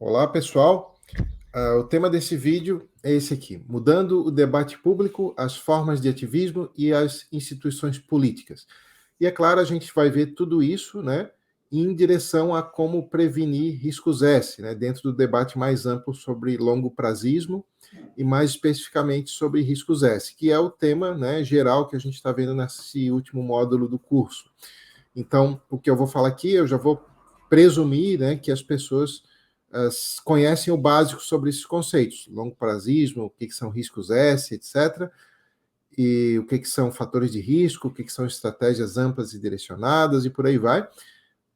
Olá, pessoal. O tema desse vídeo é esse aqui: mudando o debate público, as formas de ativismo e as instituições políticas. E é claro, a gente vai ver tudo isso, né, em direção a como prevenir riscos S, né, dentro do debate mais amplo sobre longo prazismo e mais especificamente sobre riscos S, que é o tema, né, geral que a gente está vendo nesse último módulo do curso. Então, o que eu vou falar aqui, eu já vou presumir, né, que as pessoas conhecem o básico sobre esses conceitos, longo prazismo, o que são riscos S, etc., e o que são fatores de risco, o que são estratégias amplas e direcionadas, e por aí vai,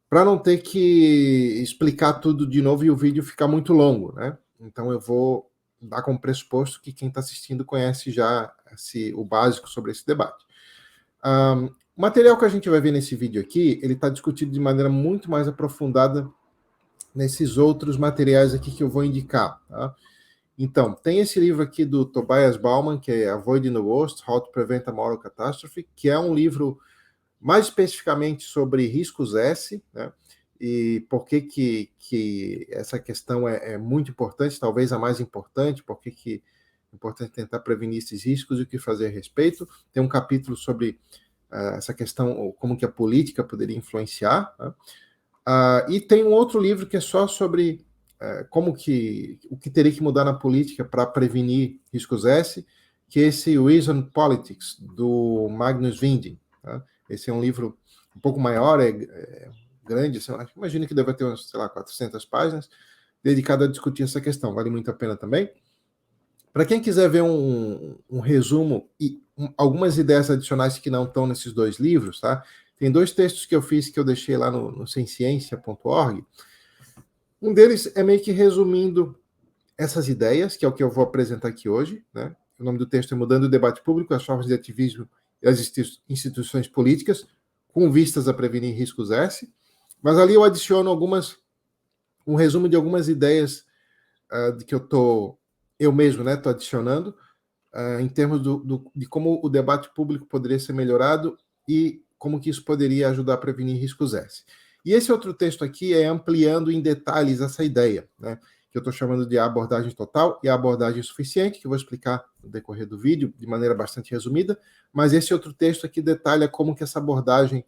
para não ter que explicar tudo de novo e o vídeo ficar muito longo, né? Então eu vou dar como pressuposto que quem está assistindo conhece já o básico sobre esse debate. O material que a gente vai ver nesse vídeo aqui, ele está discutido de maneira muito mais aprofundada nesses outros materiais aqui que eu vou indicar, tá? Então, tem esse livro aqui do Tobias Bauman, que é Avoiding the Worst, How to Prevent a Moral Catastrophe, que é um livro mais especificamente sobre riscos S, né? E por que essa questão é muito importante, talvez a mais importante, por que é importante tentar prevenir esses riscos e o que fazer a respeito. Tem um capítulo sobre essa questão, como que a política poderia influenciar, né? E tem um outro livro que é só sobre o que teria que mudar na política para prevenir riscos S, que é esse Reason Politics, do Magnus Winding. Tá? Esse é um livro um pouco maior, é grande, assim, imagino que deve ter uns, 400 páginas, dedicado a discutir essa questão. Vale muito a pena também. Para quem quiser ver um resumo e algumas ideias adicionais que não estão nesses dois livros, tá? Tem dois textos que eu fiz que eu deixei lá no semciência.org. Um deles é meio que resumindo essas ideias, que é o que eu vou apresentar aqui hoje, né? O nome do texto é Mudando o Debate Público, as formas de ativismo e as instituições políticas, com vistas a prevenir riscos S. Mas ali eu adiciono um resumo de algumas ideias de que eu mesmo, né, estou adicionando, em termos de como o debate público poderia ser melhorado e como que isso poderia ajudar a prevenir riscos S. E esse outro texto aqui é ampliando em detalhes essa ideia, né, que eu estou chamando de abordagem total e a abordagem suficiente, que eu vou explicar no decorrer do vídeo de maneira bastante resumida, mas esse outro texto aqui detalha como que essa abordagem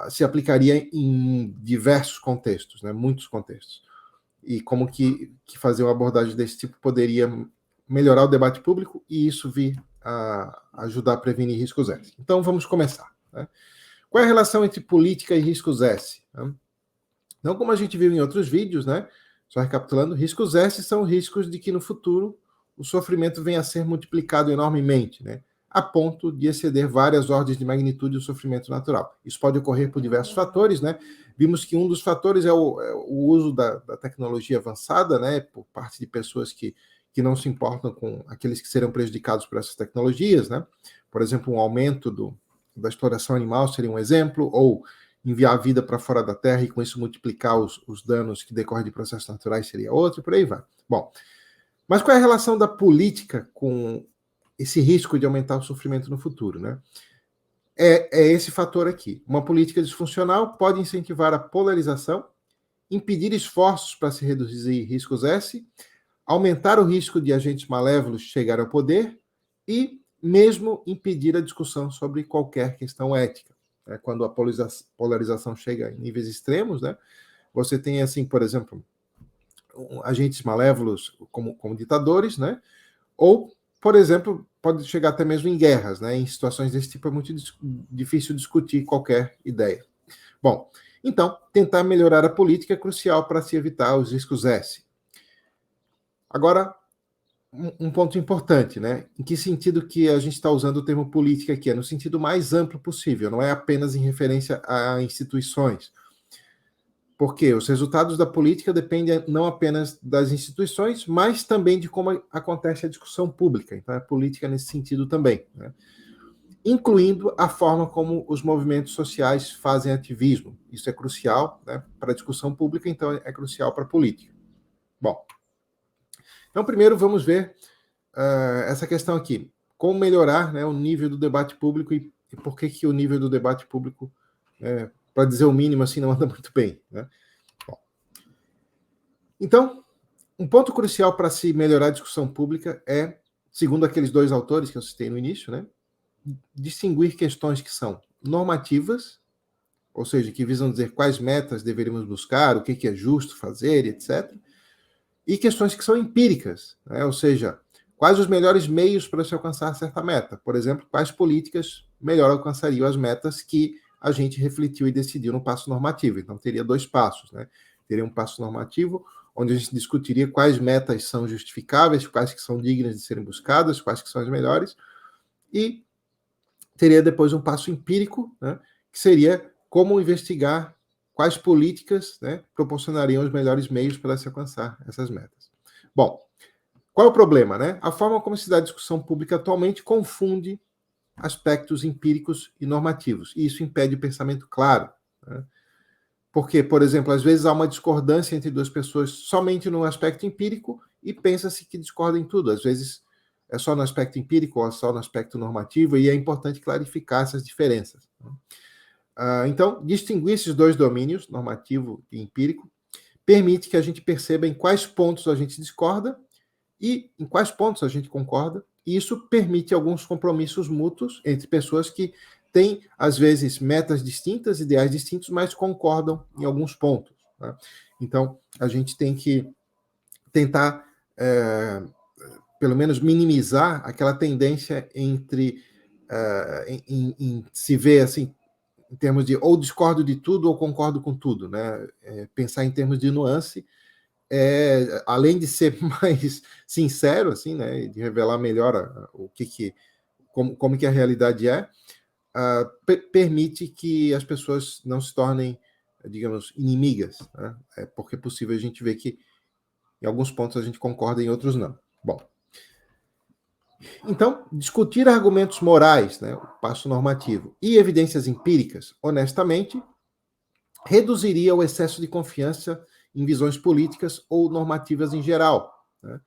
se aplicaria em diversos contextos, né, muitos contextos, e como que fazer uma abordagem desse tipo poderia melhorar o debate público e isso vir a ajudar a prevenir riscos S. Então, vamos começar. Né? Qual é a relação entre política e riscos S? Né? Então, como a gente viu em outros vídeos, né? Só recapitulando, riscos S são riscos de que no futuro o sofrimento venha a ser multiplicado enormemente, né? A ponto de exceder várias ordens de magnitude do sofrimento natural. Isso pode ocorrer por diversos fatores, né? Vimos que um dos fatores é o uso da tecnologia avançada, né? Por parte de pessoas que não se importam com aqueles que serão prejudicados por essas tecnologias, né? Por exemplo, um aumento da exploração animal seria um exemplo, ou enviar a vida para fora da Terra e com isso multiplicar os danos que decorrem de processos naturais seria outro, e por aí vai. Bom, mas qual é a relação da política com esse risco de aumentar o sofrimento no futuro, né? É esse fator aqui. Uma política disfuncional pode incentivar a polarização, impedir esforços para se reduzir riscos S, aumentar o risco de agentes malévolos chegar ao poder e mesmo impedir a discussão sobre qualquer questão ética. Né? Quando a polarização chega em níveis extremos, né? Você tem, assim, por exemplo, agentes malévolos como ditadores, né? Ou, por exemplo, pode chegar até mesmo em guerras, né? Em situações desse tipo é muito difícil discutir qualquer ideia. Bom, então, tentar melhorar a política é crucial para se evitar os riscos S. Agora, um ponto importante, né? Em que sentido que a gente está usando o termo política aqui? É no sentido mais amplo possível, não é apenas em referência a instituições. Porque os resultados da política dependem não apenas das instituições, mas também de como acontece a discussão pública. Então, é política nesse sentido também, né? Incluindo a forma como os movimentos sociais fazem ativismo. Isso é crucial, né, para a discussão pública, então é crucial para a política. Bom, então primeiro vamos ver essa questão aqui. Como melhorar, né, o nível do debate público e por que o nível do debate público, para dizer o mínimo, assim, não anda muito bem. Né? Bom, Então, um ponto crucial para se melhorar a discussão pública é, segundo aqueles dois autores que eu citei no início, né, distinguir questões que são normativas, ou seja, que visam dizer quais metas deveríamos buscar, o que é justo fazer, etc., e questões que são empíricas, né, ou seja, quais os melhores meios para se alcançar certa meta. Por exemplo, quais políticas melhor alcançariam as metas que a gente refletiu e decidiu no passo normativo. Então, teria dois passos, né? Teria um passo normativo, onde a gente discutiria quais metas são justificáveis, quais que são dignas de serem buscadas, quais que são as melhores, e teria depois um passo empírico, né, que seria como investigar quais políticas, né, proporcionariam os melhores meios para se alcançar essas metas. Bom, qual é o problema, né? A forma como se dá a discussão pública atualmente confunde aspectos empíricos e normativos, e isso impede o pensamento claro, né? Porque, por exemplo, às vezes há uma discordância entre duas pessoas somente no aspecto empírico e pensa-se que discordam em tudo. Às vezes é só no aspecto empírico ou só no aspecto normativo, e é importante clarificar essas diferenças. Então, distinguir esses dois domínios, normativo e empírico, permite que a gente perceba em quais pontos a gente discorda e em quais pontos a gente concorda, e isso permite alguns compromissos mútuos entre pessoas que têm, às vezes, metas distintas, ideais distintos, mas concordam em alguns pontos, né? Então, a gente tem que tentar, pelo menos, minimizar aquela tendência entre em se ver assim, em termos de ou discordo de tudo ou concordo com tudo, né? Pensar em termos de nuance, além de ser mais sincero, assim, né, de revelar melhor o como que a realidade permite que as pessoas não se tornem, digamos, inimigas, né? Porque é possível a gente ver que em alguns pontos a gente concorda, em outros não. Bom, então, discutir argumentos morais, né, o passo normativo, e evidências empíricas, honestamente, reduziria o excesso de confiança em visões políticas ou normativas em geral, né?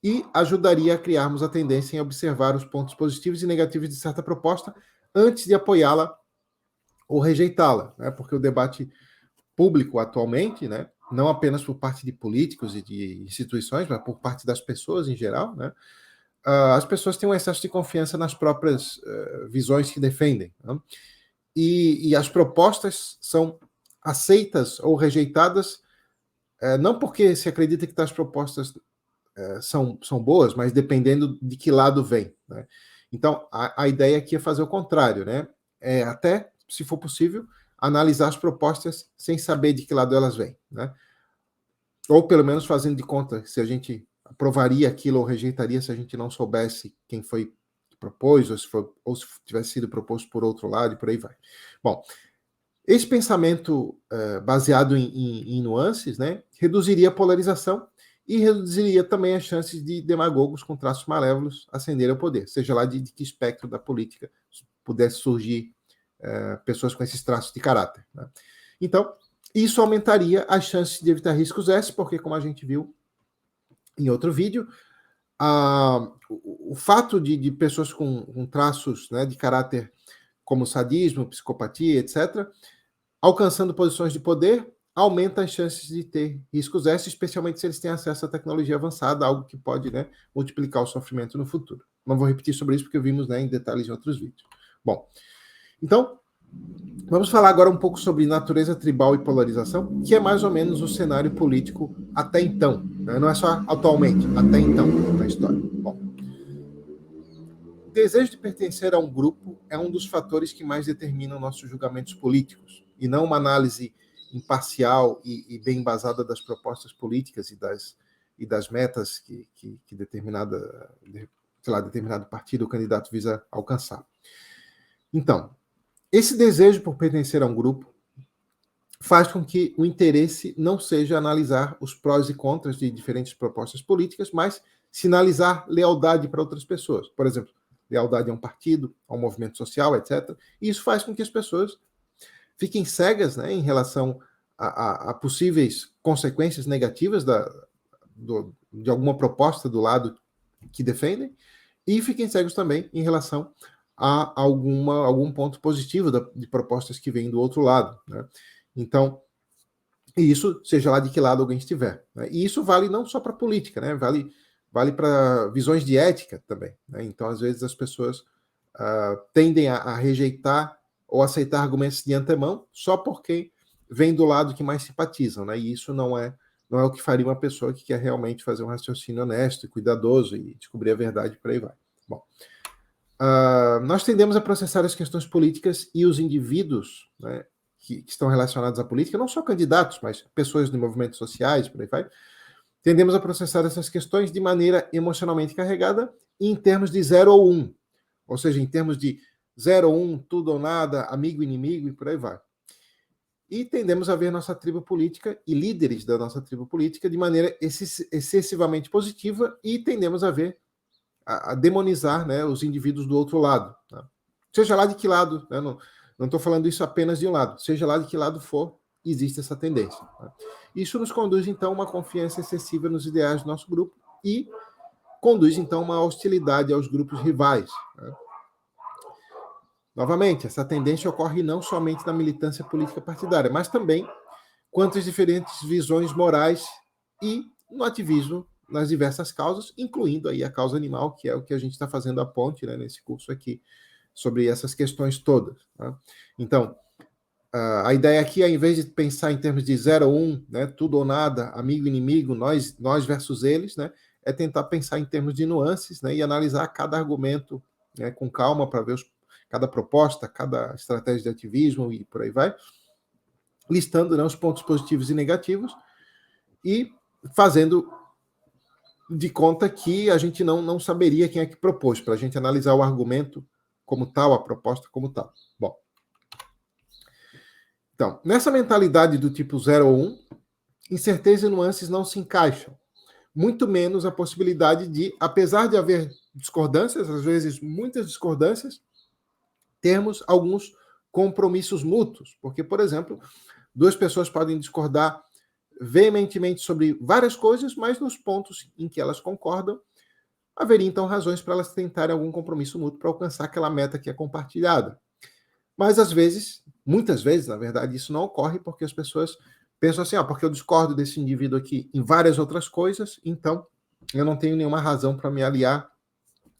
E ajudaria a criarmos a tendência em observar os pontos positivos e negativos de certa proposta antes de apoiá-la ou rejeitá-la, né? Porque o debate público atualmente, né, não apenas por parte de políticos e de instituições, mas por parte das pessoas em geral, né, as pessoas têm um excesso de confiança nas próprias visões que defendem, né? E as propostas são aceitas ou rejeitadas, não porque se acredita que tais propostas são boas, mas dependendo de que lado vem, né? Então, a ideia aqui é fazer o contrário, né? Até, se for possível, analisar as propostas sem saber de que lado elas vêm, né? Ou pelo menos fazendo de conta se a gente aprovaria aquilo ou rejeitaria se a gente não soubesse quem foi que propôs, ou se tivesse sido proposto por outro lado, e por aí vai. Bom, esse pensamento baseado em nuances, né, reduziria a polarização e reduziria também as chances de demagogos com traços malévolos ascenderem ao poder, seja lá de que espectro da política pudesse surgir pessoas com esses traços de caráter, né? Então, isso aumentaria as chances de evitar riscos S, porque, como a gente viu em outro vídeo, o fato de pessoas com traços, né, de caráter como sadismo, psicopatia, etc., alcançando posições de poder, aumenta as chances de ter riscos S, especialmente se eles têm acesso à tecnologia avançada, algo que pode, né, multiplicar o sofrimento no futuro. Não vou repetir sobre isso porque vimos, né, em detalhes em outros vídeos. Bom, então, vamos falar agora um pouco sobre natureza tribal e polarização, que é mais ou menos o cenário político até então, né? Não é só atualmente, até então na história. Bom, o desejo de pertencer a um grupo é um dos fatores que mais determinam nossos julgamentos políticos, e não uma análise imparcial e bem embasada das propostas políticas e das metas que determinado partido ou candidato visa alcançar. Então, esse desejo por pertencer a um grupo faz com que o interesse não seja analisar os prós e contras de diferentes propostas políticas, mas sinalizar lealdade para outras pessoas. Por exemplo, lealdade a um partido, a um movimento social, etc. E isso faz com que as pessoas fiquem cegas, né, em relação a possíveis consequências negativas de alguma proposta do lado que defendem, e fiquem cegos também em relação a algum ponto positivo de propostas que vêm do outro lado, né? Então, E isso, seja lá de que lado alguém estiver. Né? E isso vale não só para política, né? Vale para visões de ética também. Né? Então, às vezes, as pessoas tendem a rejeitar ou aceitar argumentos de antemão só porque vem do lado que mais simpatizam. Né? E isso não é o que faria uma pessoa que quer realmente fazer um raciocínio honesto e cuidadoso e descobrir a verdade, por aí vai. Bom, nós tendemos a processar as questões políticas e os indivíduos, né, que estão relacionados à política, não só candidatos, mas pessoas de movimentos sociais, por aí vai, tendemos a processar essas questões de maneira emocionalmente carregada em termos de 0 ou 1, ou seja, em termos de 0 ou 1, tudo ou nada, amigo, inimigo e por aí vai. E tendemos a ver nossa tribo política e líderes da nossa tribo política de maneira excessivamente positiva e tendemos a ver, a demonizar, né, os indivíduos do outro lado. Tá? Seja lá de que lado, né, não estou falando isso apenas de um lado, seja lá de que lado for, existe essa tendência. Tá? Isso nos conduz, então, a uma confiança excessiva nos ideais do nosso grupo e conduz, então, a uma hostilidade aos grupos rivais. Tá? Novamente, essa tendência ocorre não somente na militância política partidária, mas também quanto às diferentes visões morais e no ativismo nas diversas causas, incluindo aí a causa animal, que é o que a gente está fazendo a ponte, né, nesse curso aqui, sobre essas questões todas. Tá? Então, a ideia aqui, ao invés de pensar em termos de 0 ou 1, né, tudo ou nada, amigo, inimigo, nós versus eles, né, é tentar pensar em termos de nuances, né, e analisar cada argumento, né, com calma para ver cada proposta, cada estratégia de ativismo e por aí vai, listando, né, os pontos positivos e negativos e fazendo de conta que a gente não saberia quem é que propôs, para a gente analisar o argumento como tal, a proposta como tal. Bom, então, nessa mentalidade do tipo 0 ou 1, incerteza e nuances não se encaixam. Muito menos a possibilidade de, apesar de haver discordâncias, às vezes muitas discordâncias, termos alguns compromissos mútuos. Porque, por exemplo, duas pessoas podem discordar veementemente sobre várias coisas, mas nos pontos em que elas concordam, haveria então razões para elas tentarem algum compromisso mútuo para alcançar aquela meta que é compartilhada. Mas às vezes, muitas vezes, na verdade, isso não ocorre porque as pessoas pensam assim, porque eu discordo desse indivíduo aqui em várias outras coisas, então eu não tenho nenhuma razão para me aliar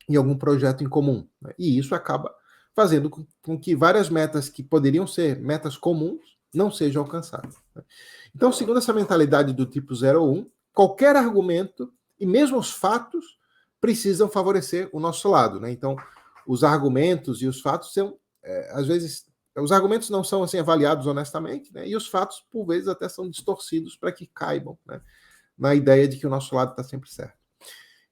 em algum projeto em comum. Né? E isso acaba fazendo com que várias metas que poderiam ser metas comuns não sejam alcançadas. Né? Então, segundo essa mentalidade do tipo 0 ou 1, qualquer argumento e mesmo os fatos precisam favorecer o nosso lado. Né? Então, os argumentos e os fatos são, às vezes, os argumentos não são assim avaliados honestamente, né? E os fatos, por vezes, até são distorcidos para que caibam, né, na ideia de que o nosso lado está sempre certo.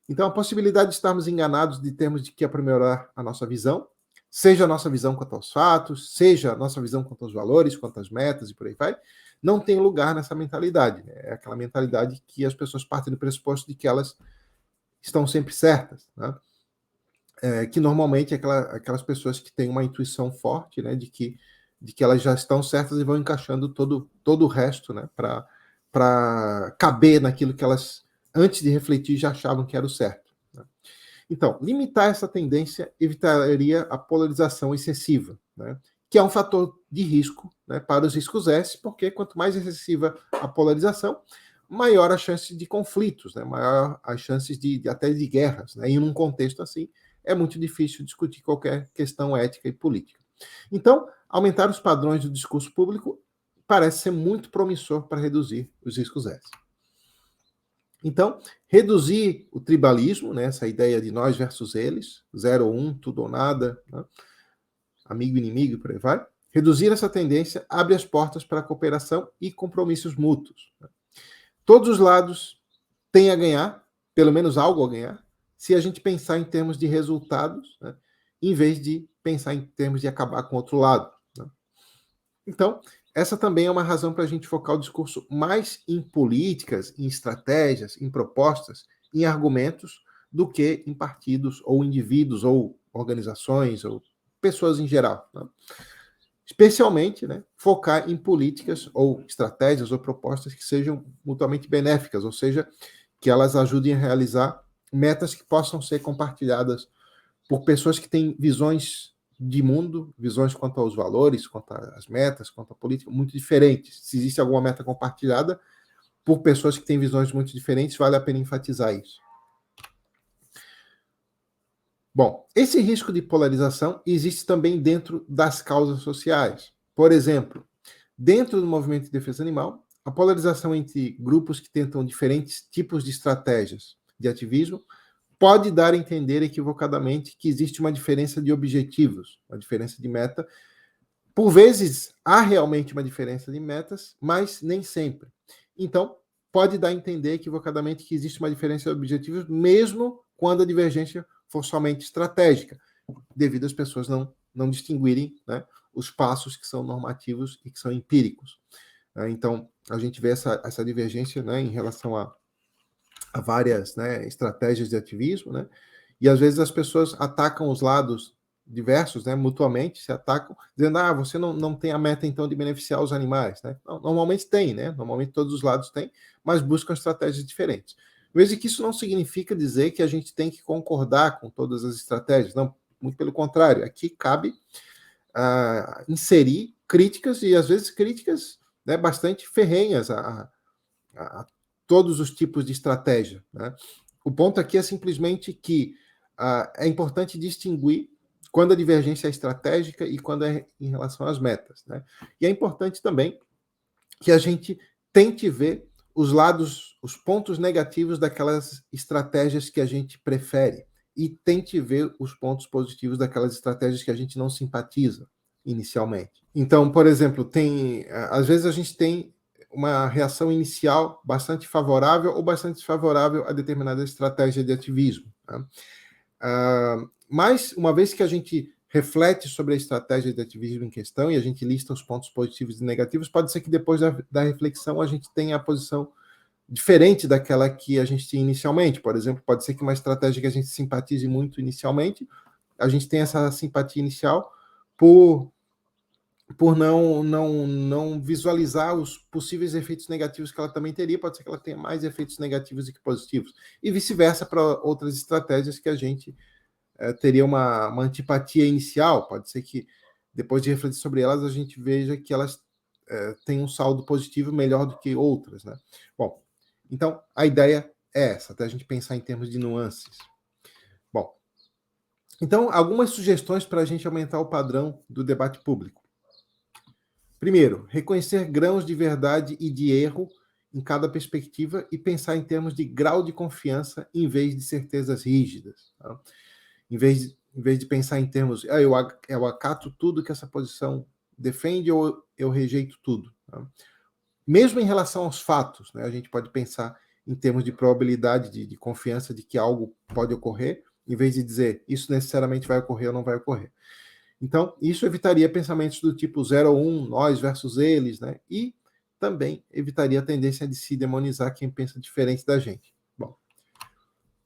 Então, a possibilidade de estarmos enganados de termos de que aprimorar a nossa visão, seja a nossa visão quanto aos fatos, seja a nossa visão quanto aos valores, quanto às metas e por aí vai, não tem lugar nessa mentalidade. Né? É aquela mentalidade que as pessoas partem do pressuposto de que elas estão sempre certas. Né? Que normalmente é aquelas pessoas que têm uma intuição forte, né, de que elas já estão certas e vão encaixando todo o resto, né, para caber naquilo que elas, antes de refletir, já achavam que era o certo. Né? Então, limitar essa tendência evitaria a polarização excessiva, né, que é um fator de risco, né, para os riscos S, porque quanto mais excessiva a polarização, maior a chance de conflitos, né, maior as chances até de guerras. Né, e num contexto assim, é muito difícil discutir qualquer questão ética e política. Então, aumentar os padrões do discurso público parece ser muito promissor para reduzir os riscos S. Então, reduzir o tribalismo, né, essa ideia de nós versus eles, 0 ou 1, tudo ou nada, né, amigo e inimigo e por aí vai, reduzir essa tendência abre as portas para a cooperação e compromissos mútuos. Né. Todos os lados têm a ganhar, pelo menos algo a ganhar, se a gente pensar em termos de resultados, né, em vez de pensar em termos de acabar com o outro lado. Né? Então, essa também é uma razão para a gente focar o discurso mais em políticas, em estratégias, em propostas, em argumentos, do que em partidos, ou indivíduos, ou organizações, ou pessoas em geral. Né? Especialmente, né, focar em políticas, ou estratégias, ou propostas que sejam mutuamente benéficas, ou seja, que elas ajudem a realizar metas que possam ser compartilhadas por pessoas que têm visões de mundo, visões quanto aos valores, quanto às metas, quanto à política, muito diferentes. Se existe alguma meta compartilhada por pessoas que têm visões muito diferentes, vale a pena enfatizar isso. Bom, esse risco de polarização existe também dentro das causas sociais. Por exemplo, dentro do movimento de defesa animal, a polarização entre grupos que tentam diferentes tipos de estratégias de ativismo pode dar a entender equivocadamente que existe uma diferença de objetivos, uma diferença de meta. Por vezes, há realmente uma diferença de metas, mas nem sempre. Então, pode dar a entender equivocadamente que existe uma diferença de objetivos, mesmo quando a divergência for somente estratégica, devido às pessoas não distinguirem, né, os passos que são normativos e que são empíricos. Então, a gente vê essa divergência, né, em relação a várias, né, estratégias de ativismo, né, e às vezes as pessoas atacam os lados diversos, né, mutuamente, se atacam, dizendo, você não tem a meta, então, de beneficiar os animais, né? Normalmente tem, né? Normalmente todos os lados têm, mas buscam estratégias diferentes. Veja que isso não significa dizer que a gente tem que concordar com todas as estratégias, não, muito pelo contrário, aqui cabe inserir críticas, e às vezes críticas, né, bastante ferrenhas a todos os tipos de estratégia, né? O ponto aqui é simplesmente que é importante distinguir quando a divergência é estratégica e quando é em relação às metas, né? E é importante também que a gente tente ver os lados, os pontos negativos daquelas estratégias que a gente prefere e tente ver os pontos positivos daquelas estratégias que a gente não simpatiza inicialmente. Então, por exemplo, às vezes a gente tem uma reação inicial bastante favorável ou bastante desfavorável a determinada estratégia de ativismo, tá? Mas, uma vez que a gente reflete sobre a estratégia de ativismo em questão e a gente lista os pontos positivos e negativos, pode ser que depois da reflexão a gente tenha a posição diferente daquela que a gente tinha inicialmente. Por exemplo, pode ser que uma estratégia que a gente simpatize muito inicialmente, a gente tenha essa simpatia inicial por não visualizar os possíveis efeitos negativos que ela também teria, pode ser que ela tenha mais efeitos negativos do que positivos, e vice-versa para outras estratégias que a gente teria uma antipatia inicial, pode ser que depois de refletir sobre elas, a gente veja que elas têm um saldo positivo melhor do que outras, né? Bom, então a ideia é essa, até a gente pensar em termos de nuances. Bom, então algumas sugestões para a gente aumentar o padrão do debate público. Primeiro, reconhecer grãos de verdade e de erro em cada perspectiva e pensar em termos de grau de confiança em vez de certezas rígidas. Tá? Em vez de pensar em termos, eu acato tudo que essa posição defende ou eu rejeito tudo. Tá? Mesmo em relação aos fatos, né, a gente pode pensar em termos de probabilidade de confiança de que algo pode ocorrer, em vez de dizer isso necessariamente vai ocorrer ou não vai ocorrer. Então, isso evitaria pensamentos do tipo 0 ou 1, nós versus eles, né? E também evitaria a tendência de se demonizar quem pensa diferente da gente. Bom,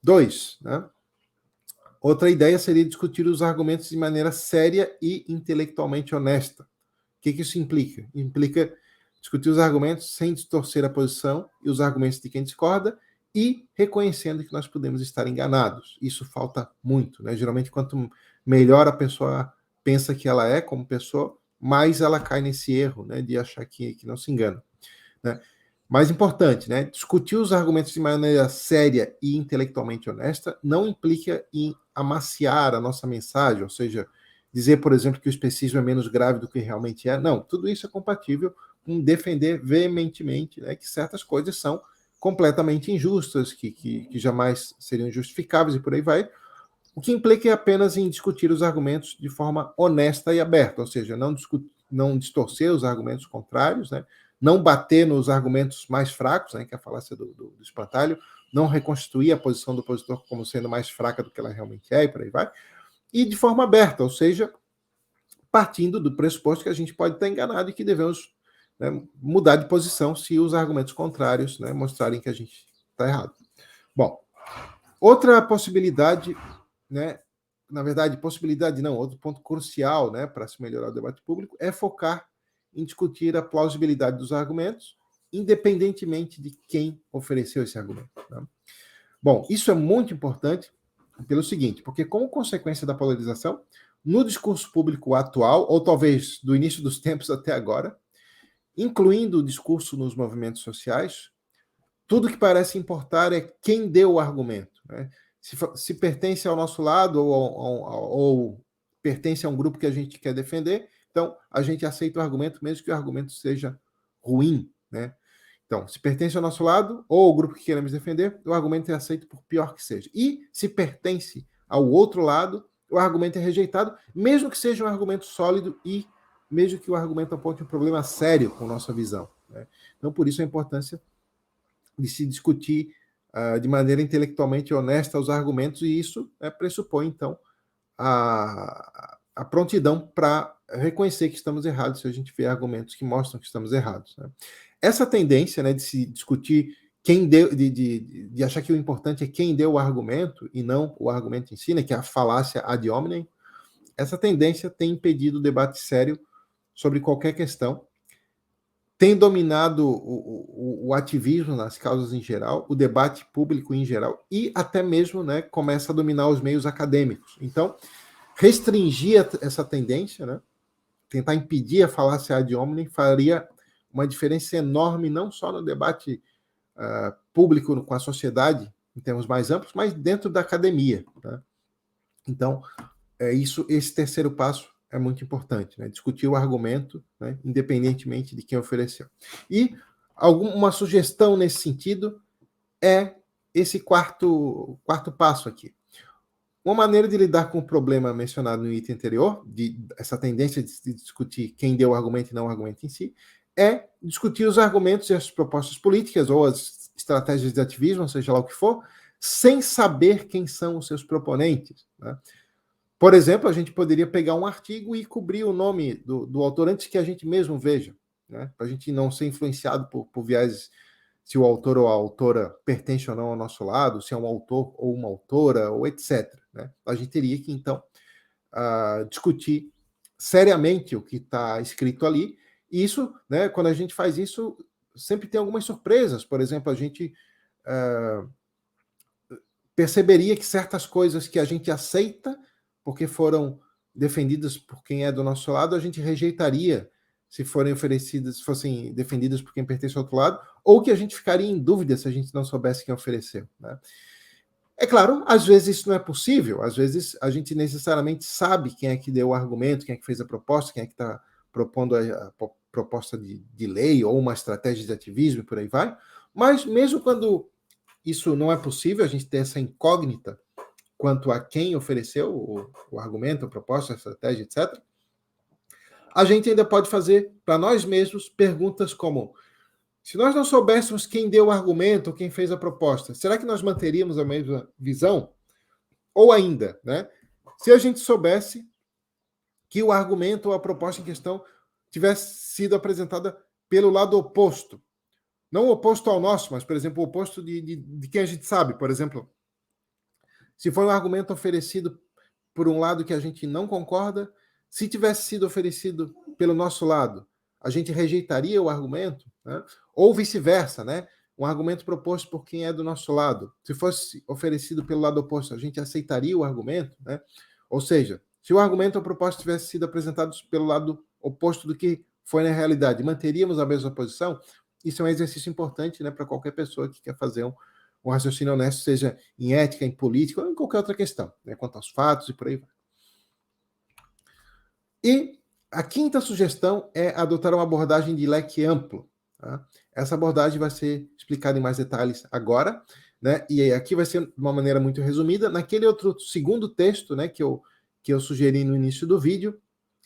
2, né? Outra ideia seria discutir os argumentos de maneira séria e intelectualmente honesta. O que isso implica? Implica discutir os argumentos sem distorcer a posição e os argumentos de quem discorda e reconhecendo que nós podemos estar enganados. Isso falta muito, né? Geralmente, quanto melhor a pessoa pensa que ela é como pessoa, mais ela cai nesse erro, né, de achar que não se engana, né? Mais importante, né, discutir os argumentos de maneira séria e intelectualmente honesta não implica em amaciar a nossa mensagem, ou seja, dizer, por exemplo, que o especismo é menos grave do que realmente é. Não, tudo isso é compatível com defender veementemente, né, que certas coisas são completamente injustas, que jamais seriam justificáveis e por aí vai. O que implica é apenas em discutir os argumentos de forma honesta e aberta, ou seja, não distorcer os argumentos contrários, né? Não bater nos argumentos mais fracos, né? Que é a falácia do espantalho, não reconstituir a posição do opositor como sendo mais fraca do que ela realmente é, e por aí vai, e de forma aberta, ou seja, partindo do pressuposto que a gente pode estar enganado e que devemos, né, mudar de posição se os argumentos contrários, né, mostrarem que a gente está errado. Bom, outra possibilidade, né, na verdade, possibilidade não, outro ponto crucial, né, para se melhorar o debate público é focar em discutir a plausibilidade dos argumentos, independentemente de quem ofereceu esse argumento. Né? Bom, isso é muito importante pelo seguinte, porque como consequência da polarização, no discurso público atual, ou talvez do início dos tempos até agora, incluindo o discurso nos movimentos sociais, tudo que parece importar é quem deu o argumento, né? Se pertence ao nosso lado ou pertence a um grupo que a gente quer defender, então a gente aceita o argumento, mesmo que o argumento seja ruim, né? Então, se pertence ao nosso lado ou ao grupo que queremos defender, o argumento é aceito por pior que seja. E se pertence ao outro lado, o argumento é rejeitado, mesmo que seja um argumento sólido e mesmo que o argumento aponte um problema sério com nossa visão, né? Então, por isso a importância de se discutir de maneira intelectualmente honesta os argumentos, e isso pressupõe, então, a prontidão para reconhecer que estamos errados se a gente vê argumentos que mostram que estamos errados, né? Essa tendência, né, de se discutir quem deu, de achar que o importante é quem deu o argumento e não o argumento em si, né, que é a falácia ad hominem, essa tendência tem impedido o debate sério sobre qualquer questão, tem dominado o ativismo nas causas em geral, o debate público em geral, e até mesmo, né, começa a dominar os meios acadêmicos. Então, restringir essa tendência, né, tentar impedir a falácia ad hominem, faria uma diferença enorme, não só no debate público com a sociedade, em termos mais amplos, mas dentro da academia, né? Então, esse terceiro passo é muito importante, né? Discutir o argumento, né, independentemente de quem ofereceu. E uma sugestão nesse sentido é esse quarto passo aqui. Uma maneira de lidar com o problema mencionado no item anterior, essa tendência de discutir quem deu o argumento e não o argumento em si, é discutir os argumentos e as propostas políticas ou as estratégias de ativismo, seja lá o que for, sem saber quem são os seus proponentes, né? Por exemplo, a gente poderia pegar um artigo e cobrir o nome do autor antes que a gente mesmo veja, né? Para a gente não ser influenciado por viés, se o autor ou a autora pertence ou não ao nosso lado, se é um autor ou uma autora, ou etc., né? A gente teria que, então, discutir seriamente o que está escrito ali. E isso, né, quando a gente faz isso, sempre tem algumas surpresas. Por exemplo, a gente perceberia que certas coisas que a gente aceita porque foram defendidas por quem é do nosso lado, a gente rejeitaria se fossem defendidas por quem pertence ao outro lado, ou que a gente ficaria em dúvida se a gente não soubesse quem ofereceu, né? É claro, às vezes isso não é possível, às vezes a gente necessariamente sabe quem é que deu o argumento, quem é que fez a proposta, quem é que está propondo a proposta de lei ou uma estratégia de ativismo e por aí vai, mas mesmo quando isso não é possível, a gente tem essa incógnita quanto a quem ofereceu o argumento, a proposta, a estratégia, etc., a gente ainda pode fazer para nós mesmos perguntas como: se nós não soubéssemos quem deu o argumento ou quem fez a proposta, será que nós manteríamos a mesma visão? Ou ainda, né, se a gente soubesse que o argumento ou a proposta em questão tivesse sido apresentada pelo lado oposto, não o oposto ao nosso, mas, por exemplo, o oposto de quem a gente sabe, por exemplo, se foi um argumento oferecido por um lado que a gente não concorda, se tivesse sido oferecido pelo nosso lado, a gente rejeitaria o argumento, né? Ou vice-versa, né? Um argumento proposto por quem é do nosso lado, se fosse oferecido pelo lado oposto, a gente aceitaria o argumento, né? Ou seja, se o argumento ou a proposta tivesse sido apresentados pelo lado oposto do que foi na realidade, manteríamos a mesma posição? Isso é um exercício importante, né, para qualquer pessoa que quer fazer um raciocínio honesto, seja em ética, em política ou em qualquer outra questão, né, quanto aos fatos e por aí vai. E a quinta sugestão é adotar uma abordagem de leque amplo, tá? Essa abordagem vai ser explicada em mais detalhes agora, né? E aqui vai ser de uma maneira muito resumida. Naquele outro segundo texto, né, que eu sugeri no início do vídeo,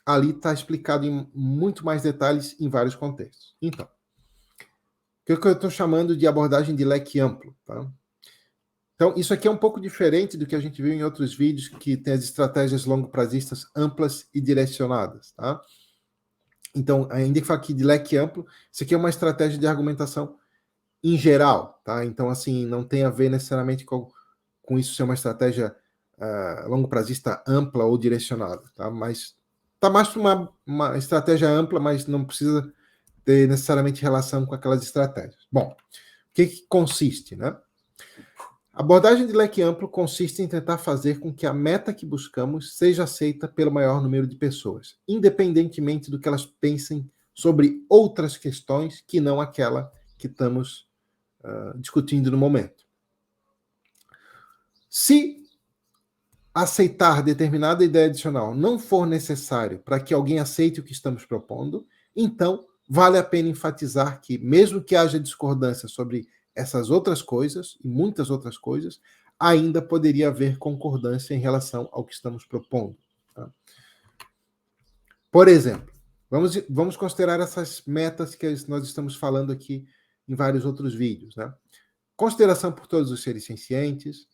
ali está explicado em muito mais detalhes em vários contextos. Então, o que eu estou chamando de abordagem de leque amplo, tá? Então, isso aqui é um pouco diferente do que a gente viu em outros vídeos, que tem as estratégias longo-prazistas amplas e direcionadas, tá? Então, ainda que fala aqui de leque amplo, isso aqui é uma estratégia de argumentação em geral, tá? Então, assim, não tem a ver necessariamente com isso ser uma estratégia longo-prazista ampla ou direcionada, tá? Mas tá mais para uma estratégia ampla, mas não precisa ter necessariamente relação com aquelas estratégias. Bom, o que consiste, né? A abordagem de leque amplo consiste em tentar fazer com que a meta que buscamos seja aceita pelo maior número de pessoas, independentemente do que elas pensem sobre outras questões que não aquela que estamos discutindo no momento. Se aceitar determinada ideia adicional não for necessário para que alguém aceite o que estamos propondo, então vale a pena enfatizar que, mesmo que haja discordância sobre essas outras coisas, e muitas outras coisas, ainda poderia haver concordância em relação ao que estamos propondo. Tá? Por exemplo, vamos considerar essas metas que nós estamos falando aqui em vários outros vídeos. Né? Consideração por todos os seres sencientes,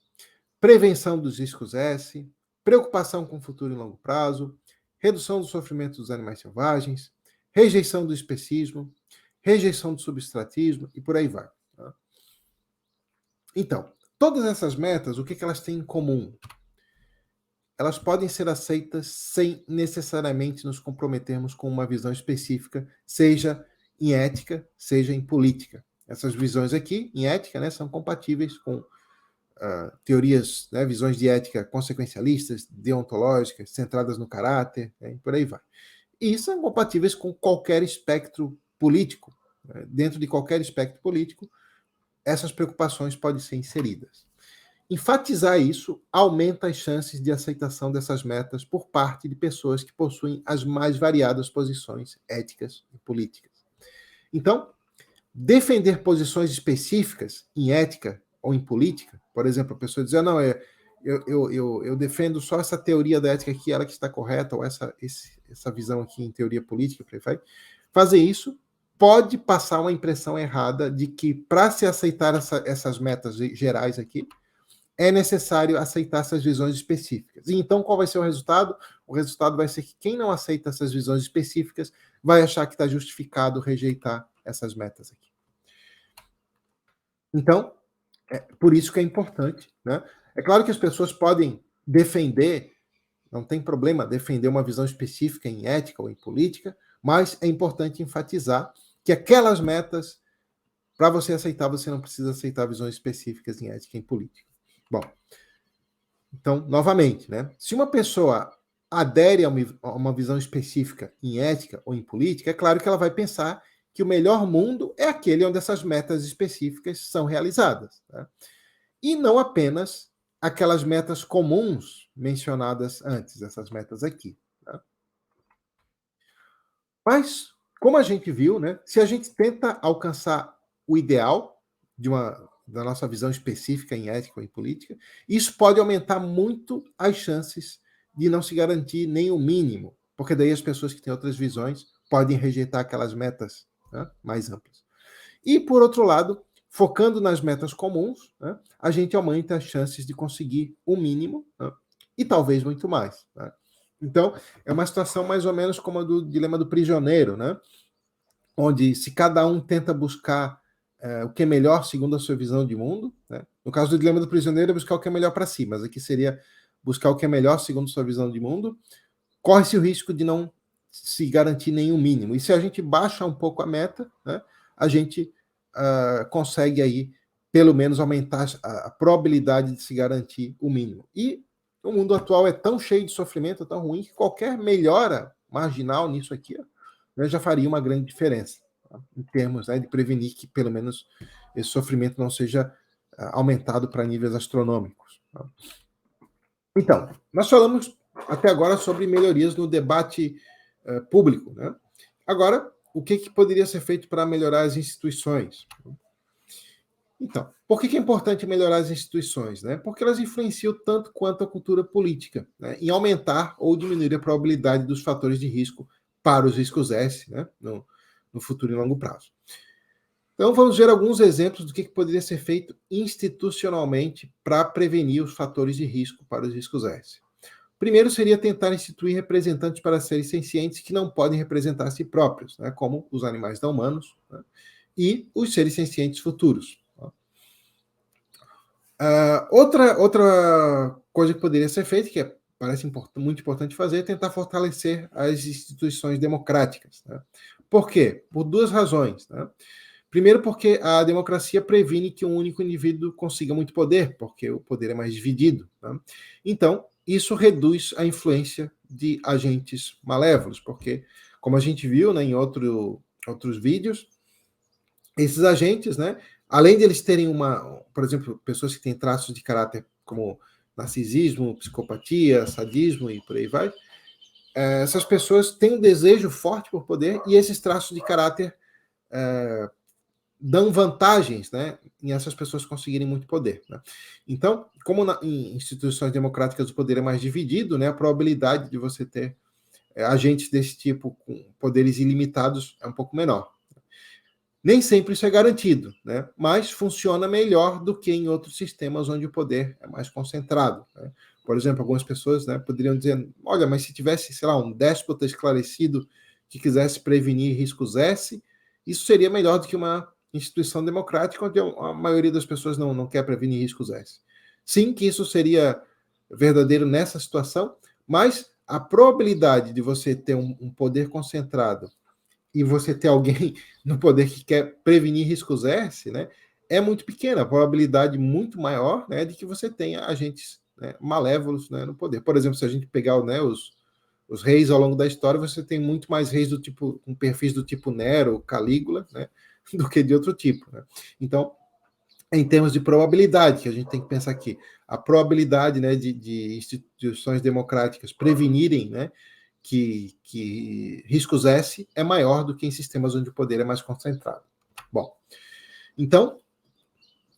prevenção dos riscos S, preocupação com o futuro e longo prazo, redução do sofrimento dos animais selvagens, rejeição do especismo, rejeição do substratismo e por aí vai. Tá? Então, todas essas metas, o que elas têm em comum? Elas podem ser aceitas sem necessariamente nos comprometermos com uma visão específica, seja em ética, seja em política. Essas visões aqui, em ética, né, são compatíveis com teorias, né, visões de ética consequencialistas, deontológicas, centradas no caráter, né, e por aí vai. E são compatíveis com qualquer espectro político. Né? Dentro de qualquer espectro político, essas preocupações podem ser inseridas. Enfatizar isso aumenta as chances de aceitação dessas metas por parte de pessoas que possuem as mais variadas posições éticas e políticas. Então, defender posições específicas em ética ou em política, por exemplo, a pessoa dizer, não, eu defendo só essa teoria da ética aqui, ela que está correta, ou essa visão aqui em teoria política, fazer isso pode passar uma impressão errada de que, para se aceitar essas metas gerais aqui, é necessário aceitar essas visões específicas. E então, qual vai ser o resultado? O resultado vai ser que quem não aceita essas visões específicas vai achar que está justificado rejeitar essas metas aqui. Então, por isso que é importante. Né? É claro que as pessoas podem defender, não tem problema defender uma visão específica em ética ou em política, mas é importante enfatizar que aquelas metas, para você aceitar, você não precisa aceitar visões específicas em ética e em política. Bom, então, novamente, né? Se uma pessoa adere a uma visão específica em ética ou em política, é claro que ela vai pensar que o melhor mundo é aquele onde essas metas específicas são realizadas. Né? E não apenas aquelas metas comuns mencionadas antes, essas metas aqui. Né? Mas, como a gente viu, né, se a gente tenta alcançar o ideal da nossa visão específica em ética ou em política, isso pode aumentar muito as chances de não se garantir nem o mínimo, porque daí as pessoas que têm outras visões podem rejeitar aquelas metas, né, mais amplas. E, por outro lado, focando nas metas comuns, né, a gente aumenta as chances de conseguir o mínimo, né, e talvez muito mais. Né? Então, é uma situação mais ou menos como a do dilema do prisioneiro, né? Onde se cada um tenta buscar o que é melhor segundo a sua visão de mundo, né? No caso do dilema do prisioneiro, é buscar o que é melhor para si, mas aqui seria buscar o que é melhor segundo a sua visão de mundo, corre-se o risco de não se garantir nenhum mínimo. E se a gente baixa um pouco a meta, né, a gente consegue aí, pelo menos, aumentar a probabilidade de se garantir o mínimo. E o mundo atual é tão cheio de sofrimento, tão ruim, que qualquer melhora marginal nisso aqui, né, já faria uma grande diferença, tá? Em termos, né, de prevenir que, pelo menos, esse sofrimento não seja aumentado para níveis astronômicos. Tá? Então, nós falamos até agora sobre melhorias no debate público. Né? Agora, o que poderia ser feito para melhorar as instituições? Então, por que é importante melhorar as instituições? Né? Porque elas influenciam tanto quanto a cultura política, né? Em aumentar ou diminuir a probabilidade dos fatores de risco para os riscos S, né? no futuro e longo prazo. Então, vamos ver alguns exemplos do que poderia ser feito institucionalmente para prevenir os fatores de risco para os riscos S. Primeiro seria tentar instituir representantes para seres sencientes que não podem representar a si próprios, né, como os animais não humanos, né, e os seres sencientes futuros. Outra coisa que poderia ser feita, que parece muito importante fazer, é tentar fortalecer as instituições democráticas. Né? Por quê? Por duas razões. Né? Primeiro porque a democracia previne que um único indivíduo consiga muito poder, porque o poder é mais dividido. Tá? Então, isso reduz a influência de agentes malévolos, porque, como a gente viu, né, em outros vídeos, esses agentes, né, além de eles terem por exemplo, pessoas que têm traços de caráter como narcisismo, psicopatia, sadismo e por aí vai, essas pessoas têm um desejo forte por poder e esses traços de caráter dão vantagens, né, em essas pessoas conseguirem muito poder. Né? Então, como em instituições democráticas o poder é mais dividido, né, a probabilidade de você ter agentes desse tipo com poderes ilimitados é um pouco menor. Nem sempre isso é garantido, né? Mas funciona melhor do que em outros sistemas onde o poder é mais concentrado. Né? Por exemplo, algumas pessoas, né, poderiam dizer: olha, mas se tivesse, sei lá, um déspota esclarecido que quisesse prevenir riscos S, isso seria melhor do que uma instituição democrática onde a maioria das pessoas não quer prevenir riscos S. Sim, que isso seria verdadeiro nessa situação, mas a probabilidade de você ter um poder concentrado e você ter alguém no poder que quer prevenir riscos S, né, é muito pequena, a probabilidade muito maior, né, de que você tenha agentes, né, malévolos, né, no poder. Por exemplo, se a gente pegar, né, os reis ao longo da história, você tem muito mais reis do tipo, com perfis do tipo Nero, Calígula, né, do que de outro tipo. Né? Então, em termos de probabilidade, que a gente tem que pensar aqui, a probabilidade, né, de instituições democráticas prevenirem, né, que riscos S é maior do que em sistemas onde o poder é mais concentrado. Bom, então,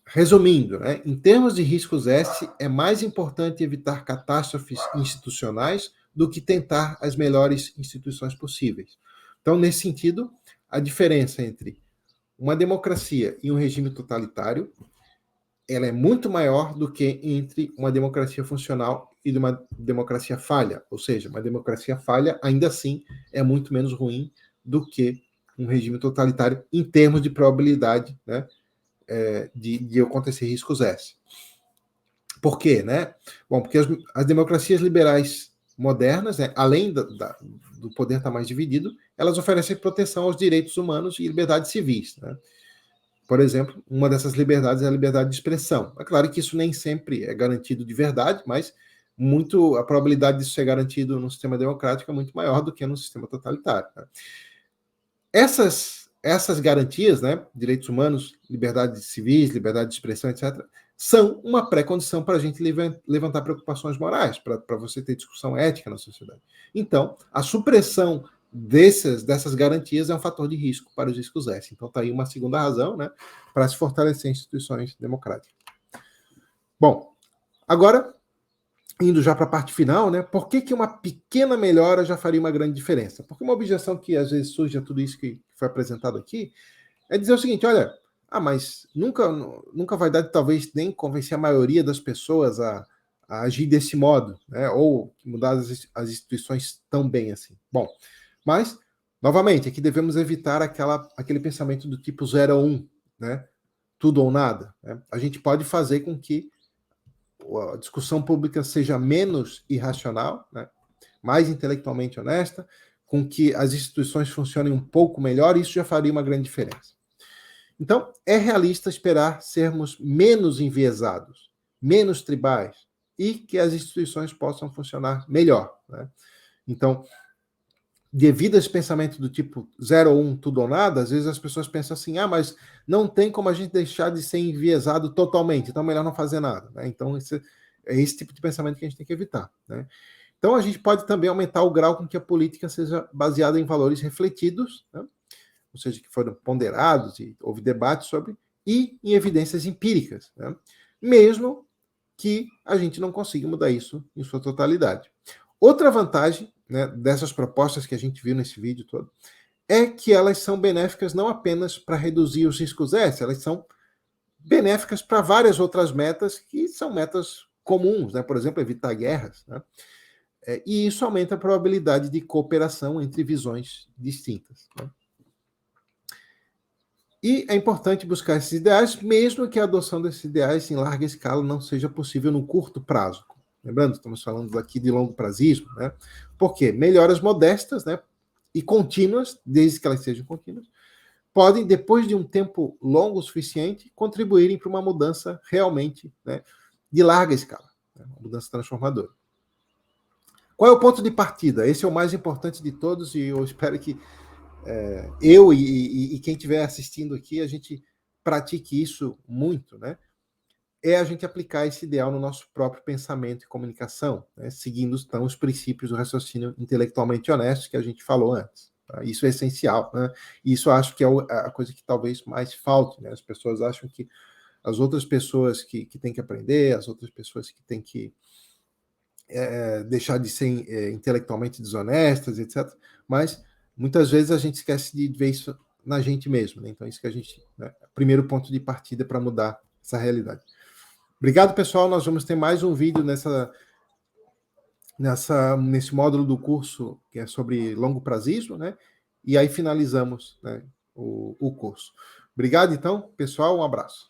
resumindo, né, em termos de riscos S, é mais importante evitar catástrofes institucionais do que tentar as melhores instituições possíveis. Então, nesse sentido, a diferença entre uma democracia e um regime totalitário ela é muito maior do que entre uma democracia funcional e uma democracia falha. Ou seja, uma democracia falha, ainda assim, é muito menos ruim do que um regime totalitário em termos de probabilidade, né, de acontecer riscos S. Por quê? Né? Bom, porque as democracias liberais modernas, né, além do poder estar mais dividido, elas oferecem proteção aos direitos humanos e liberdades civis. Né? Por exemplo, uma dessas liberdades é a liberdade de expressão. É claro que isso nem sempre é garantido de verdade, mas a probabilidade disso ser garantido no sistema democrático é muito maior do que no sistema totalitário. Né? Essas garantias, né, direitos humanos, liberdades civis, liberdade de expressão, etc., são uma pré-condição para a gente levantar preocupações morais, para você ter discussão ética na sociedade. Então, a supressão dessas garantias é um fator de risco para os riscos S. Então, está aí uma segunda razão, né, para se fortalecer instituições democráticas. Bom, agora, indo já para a parte final, né, por que uma pequena melhora já faria uma grande diferença? Porque uma objeção que às vezes surge a tudo isso que foi apresentado aqui é dizer o seguinte: olha, mas nunca vai dar, talvez, nem convencer a maioria das pessoas a agir desse modo, né, ou mudar as instituições tão bem assim. Bom, mas, novamente, aqui devemos evitar aquele pensamento do tipo 0 ou 1, né? Tudo ou nada. Né? A gente pode fazer com que a discussão pública seja menos irracional, né? Mais intelectualmente honesta, com que as instituições funcionem um pouco melhor, isso já faria uma grande diferença. Então, é realista esperar sermos menos enviesados, menos tribais, e que as instituições possam funcionar melhor. Né? Então, devido a esse pensamento do tipo 0 ou 1, tudo ou nada, às vezes as pessoas pensam assim: mas não tem como a gente deixar de ser enviesado totalmente, então é melhor não fazer nada. Né? Então, é esse tipo de pensamento que a gente tem que evitar. Né? Então, a gente pode também aumentar o grau com que a política seja baseada em valores refletidos, né? Ou seja, que foram ponderados e houve debate sobre, e em evidências empíricas, né? Mesmo que a gente não consiga mudar isso em sua totalidade. Outra vantagem, né, dessas propostas que a gente viu nesse vídeo todo é que elas são benéficas não apenas para reduzir os riscos S, elas são benéficas para várias outras metas que são metas comuns, né? Por exemplo, evitar guerras, né? E isso aumenta a probabilidade de cooperação entre visões distintas. Né? E é importante buscar esses ideais, mesmo que a adoção desses ideais em larga escala não seja possível no curto prazo. Lembrando, estamos falando aqui de longo prazismo, né? Por quê? Melhoras modestas, né? E contínuas, desde que elas sejam contínuas, podem, depois de um tempo longo o suficiente, contribuírem para uma mudança realmente, né, de larga escala, né, uma mudança transformadora. Qual é o ponto de partida? Esse é o mais importante de todos e eu espero que eu e quem estiver assistindo aqui, a gente pratique isso muito, né? É a gente aplicar esse ideal no nosso próprio pensamento e comunicação, né? Seguindo então os princípios do raciocínio intelectualmente honesto que a gente falou antes. Tá? Isso é essencial, né? Isso eu acho que é a coisa que talvez mais falte, né? As pessoas acham que as outras pessoas que têm que aprender, as outras pessoas que têm que deixar de ser intelectualmente desonestas, etc. Mas muitas vezes a gente esquece de ver isso na gente mesmo, né? Então isso que a gente, né, primeiro ponto de partida para mudar essa realidade. Obrigado, pessoal. Nós vamos ter mais um vídeo nesse módulo do curso que é sobre longo prazismo, né? E aí finalizamos, né, o curso. Obrigado, então, pessoal. Um abraço.